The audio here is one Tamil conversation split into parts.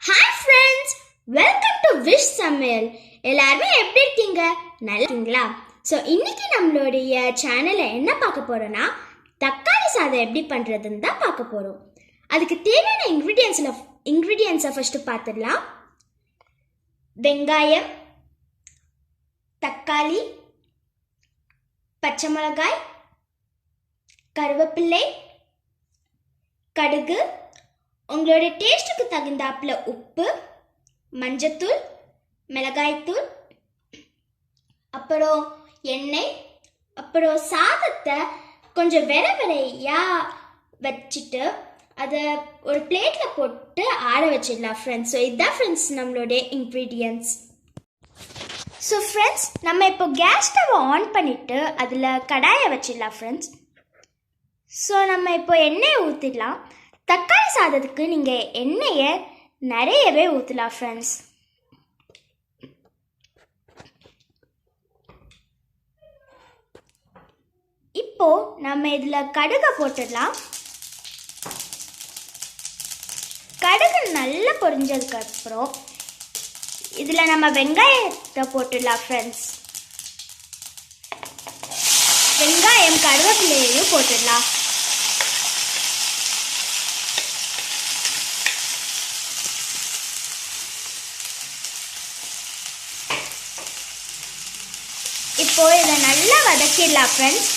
Hi friends, welcome to wish சமையல். எல்லாருமே எப்படி இருக்கீங்க? நல்லா இருக்கீங்களா? ஸோ இன்னைக்கு நம்மளுடைய சேனலில் என்ன பார்க்க போகிறோன்னா, தக்காளி சாதம் எப்படி பண்ணுறதுன்னு தான் பார்க்க போகிறோம். அதுக்கு தேவையான இன்க்ரீடியன்ஸை ஃபஸ்ட்டு பார்த்துடலாம். வெங்காயம், தக்காளி, பச்சை மிளகாய், கருவேப்பிள்ளை, கடுகு, உங்களோட டேஸ்ட்டுக்கு தகுந்தாப்புல உப்பு, மஞ்சத்தூள், மிளகாய்த்தூள், அப்புறம் எண்ணெய், அப்புறம் சாதத்தை கொஞ்சம் வெறையாக வச்சுட்டு அதை ஒரு பிளேட்டில் போட்டு ஆற வச்சிடலாம் ஃப்ரெண்ட்ஸ். ஸோ இதுதான் ஃப்ரெண்ட்ஸ் நம்மளுடைய இன்க்ரீடியன்ட்ஸ். ஸோ ஃப்ரெண்ட்ஸ், நம்ம இப்போ கேஸ் ஸ்டவ் ஆன் பண்ணிவிட்டு அதில் கடாயை வச்சிடலாம் ஃப்ரெண்ட்ஸ். ஸோ நம்ம இப்போ எண்ணெயை ஊற்றிடலாம். தக்காளி சாதத்துக்கு நீங்கள் எண்ணெயை நிறையவே ஊற்றலாம் ஃப்ரெண்ட்ஸ். இப்போ நம்ம இதில் கடுகை போட்டுடலாம். கடுகு நல்லா பொரிஞ்சதுக்கப்புறம் இதில் நம்ம வெங்காயத்தை போட்டுடலாம் ஃப்ரெண்ட்ஸ். வெங்காயம் கருவேப்பிலையையும் போட்டுடலாம். இப்போ இதை நல்லா வதக்கிடலாம் ஃப்ரெண்ட்ஸ்.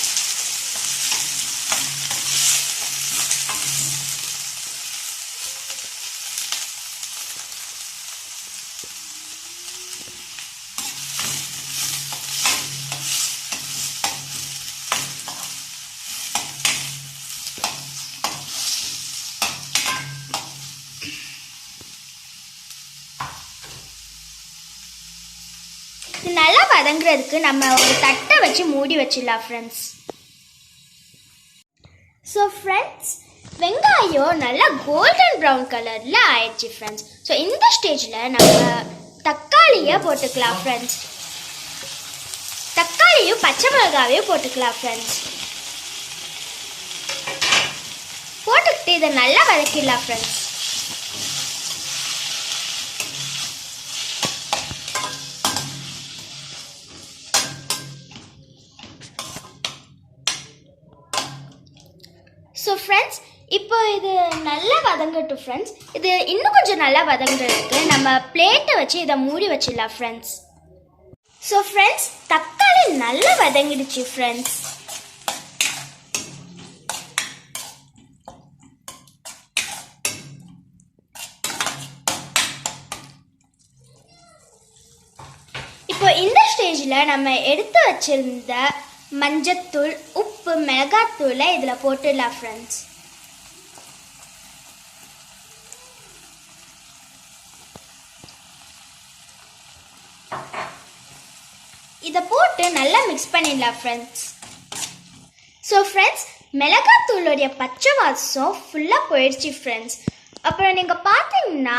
இது நல்லா வதங்குறதுக்கு நம்ம ஒரு தட்டை வச்சு மூடி வச்சிடலாம் ஃப்ரெண்ட்ஸ். ஸோ ஃப்ரெண்ட்ஸ், வெங்காயம் நல்லா கோல்டன் ப்ரௌன் கலரில் ஆயிடுச்சு ஃப்ரெண்ட்ஸ். ஸோ இந்த ஸ்டேஜில் நம்ம தக்காளியை போட்டுக்கலாம் ஃப்ரெண்ட்ஸ். தக்காளியும் பச்சை மிளகாவையும் போட்டுக்கலாம் ஃப்ரெண்ட்ஸ். போட்டுக்கிட்டு இதை நல்லா வதக்கிடலாம் ஃப்ரெண்ட்ஸ். ஸோ ஃப்ரெண்ட்ஸ், இப்போ இது நல்லா வதங்கட்டும் ஃப்ரெண்ட்ஸ். இது இன்னும் கொஞ்சம் நல்லா வதங்குறதுக்கு நம்ம பிளேட்டை வச்சு இதை மூடி வச்சிடலாம் ஃப்ரெண்ட்ஸ். ஸோ ஃப்ரெண்ட்ஸ், தக்காளி நல்லா வதங்கிடுச்சு ஃப்ரெண்ட்ஸ். இப்போ இந்த ஸ்டேஜில் நம்ம எடுத்து வச்சிருந்த மஞ்சத்தூள், உப்பு, மிளகாத்தூளை இதில் போட்டுடலாம் ஃப்ரெண்ட்ஸ். இதை போட்டு நல்லா மிக்ஸ் பண்ணிடலாம் ஃப்ரெண்ட்ஸ். ஸோ ஃப்ரெண்ட்ஸ், மிளகாத்தூளுடைய பச்சை வாசம் ஃபுல்லாக போயிடுச்சு ஃப்ரெண்ட்ஸ். அப்புறம் நீங்கள் பார்த்தீங்கன்னா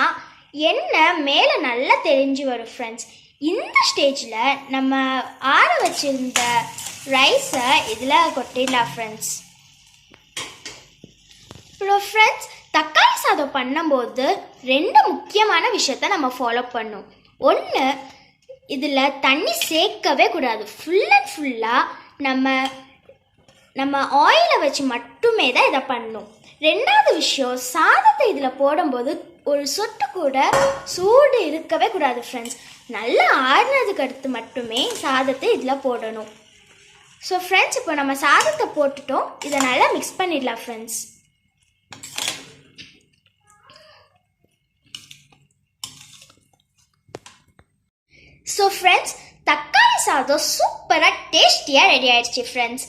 எண்ணெய் மேலே நல்லா தெரிஞ்சு வரும் ஃப்ரெண்ட்ஸ். இந்த ஸ்டேஜில் நம்ம ஆற வச்சிருந்த ரைஸை இதில் கொட்டிடலாம் ஃப்ரெண்ட்ஸ். அப்புறம் ஃப்ரெண்ட்ஸ், தக்காளி சாதம் பண்ணும்போது ரெண்டு முக்கியமான விஷயத்த நம்ம ஃபாலோ பண்ணோம். ஒன்று, இதில் தண்ணி சேர்க்கவே கூடாது. ஃபுல் அண்ட் ஃபுல்லாக நம்ம ஆயிலை வச்சு மட்டுமே தான் இதை பண்ணணும். ரெண்டாவது விஷயம், சாதத்தை இதில் போடும்போது ஒரு சொட்டு கூட சூடு இருக்கவே கூடாது ஃப்ரெண்ட்ஸ். நல்லா ஆறுனதுக்கு அடுத்து மட்டுமே சாதத்தை இதில் போடணும். ஸோ ஃப்ரெண்ட்ஸ், இப்போ நம்ம சாதத்தை போட்டுட்டோம். இதை நல்லா மிக்ஸ் பண்ணிடலாம் ஃப்ரெண்ட்ஸ். ஸோ ஃப்ரெண்ட்ஸ், தக்காளி சாதம் சூப்பராக டேஸ்டியாக ரெடி ஆயிடுச்சு ஃப்ரெண்ட்ஸ்.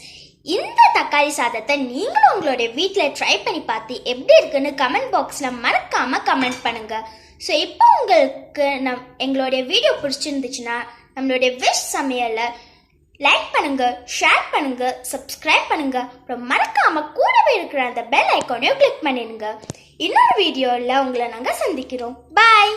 இந்த தக்காளி சாதத்தை நீங்களும் உங்களுடைய வீட்டில் ட்ரை பண்ணி பார்த்து எப்படி இருக்குன்னு கமெண்ட் பாக்ஸில் மறக்காமல் கமெண்ட் பண்ணுங்கள். ஸோ இப்போ உங்களுக்கு எங்களுடைய வீடியோ பிடிச்சிருந்துச்சுன்னா நம்மளுடைய விஷ் சமையலை லைக் பண்ணுங்கள், ஷேர் பண்ணுங்கள், சப்ஸ்கிரைப் பண்ணுங்கள். அப்புறம் மறக்காமல் கூடவே இருக்கிற அந்த பெல் ஐக்கானையும் கிளிக் பண்ணிடுங்க. இன்னொரு வீடியோவில் உங்களை நாங்கள் சந்திக்கிறோம். பாய்.